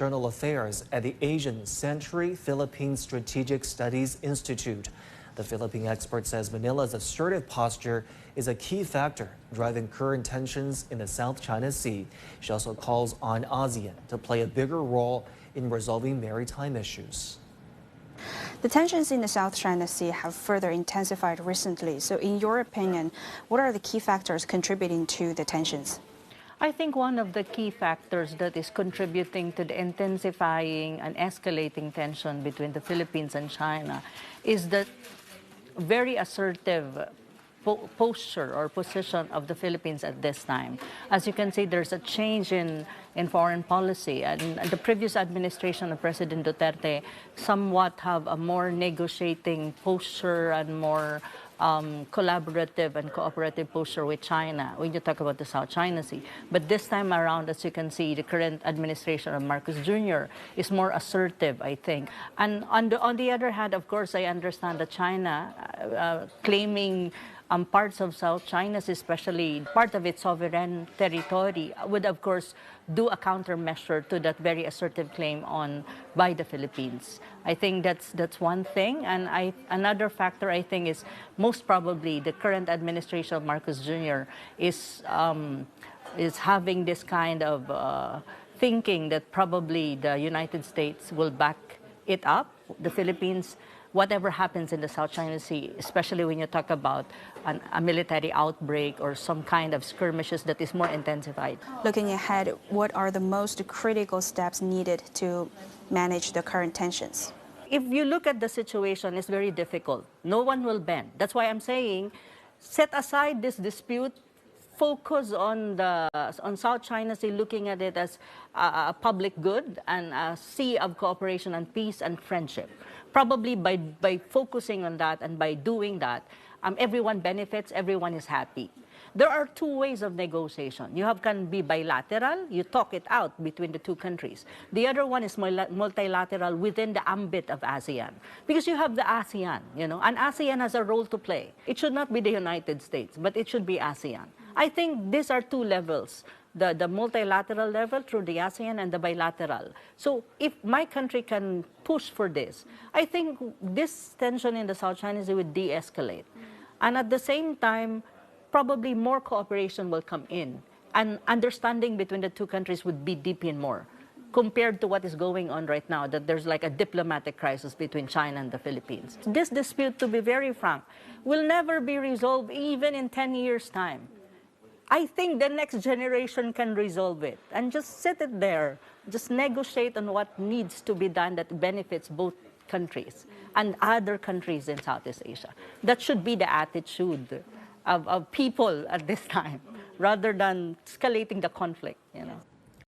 External Affairs at the Asian Century Philippine Strategic Studies Institute. The Philippine expert says Manila's assertive posture is a key factor driving current tensions in the South China Sea. She also calls on ASEAN to play a bigger role in resolving maritime issues. The tensions in the South China Sea have further intensified recently. So in your opinion, what are the key factors contributing to the tensions? I think one of the key factors that is contributing to the intensifying and escalating tension between the Philippines and China is the very assertive posture or position of the Philippines at this time. As you can see, there's a change in foreign policy, and the previous administration of President Duterte somewhat have a more negotiating posture and more collaborative and cooperative posture with China when you talk about the South China Sea. But this time around, as you can see, the current administration of Marcos Jr. is more assertive, I think. And on the other hand, of course, I understand that China claiming parts of South China, especially part of its sovereign territory, would of course do a countermeasure to that very assertive claim by the Philippines. I think that's one thing, and another factor I think is most probably the current administration of Marcos Jr. is having this kind of thinking that probably the United States will back it up. The Philippines, whatever happens in the South China Sea, especially when you talk about a military outbreak or some kind of skirmishes that is more intensified. Looking ahead, what are the most critical steps needed to manage the current tensions? If you look at the situation, it's very difficult. No one will bend. That's why I'm saying, set aside this dispute, focus on South China Sea, looking at it as a public good and a sea of cooperation and peace and friendship. Probably by focusing on that and by doing that, everyone benefits, everyone is happy. There are two ways of negotiation. You can be bilateral, you talk it out between the two countries. The other one is multilateral within the ambit of ASEAN. Because you have the ASEAN, and ASEAN has a role to play. It should not be the United States, but it should be ASEAN. I think these are two levels. The multilateral level through the ASEAN and the bilateral. So if my country can push for this, I think this tension in the South China Sea would de-escalate. And at the same time, probably more cooperation will come in. And understanding between the two countries would be deepened more compared to what is going on right now, that there's like a diplomatic crisis between China and the Philippines. This dispute, to be very frank, will never be resolved even in 10 years' time. I think the next generation can resolve it and just sit it there, just negotiate on what needs to be done that benefits both countries and other countries in Southeast Asia. That should be the attitude of people at this time, rather than escalating the conflict,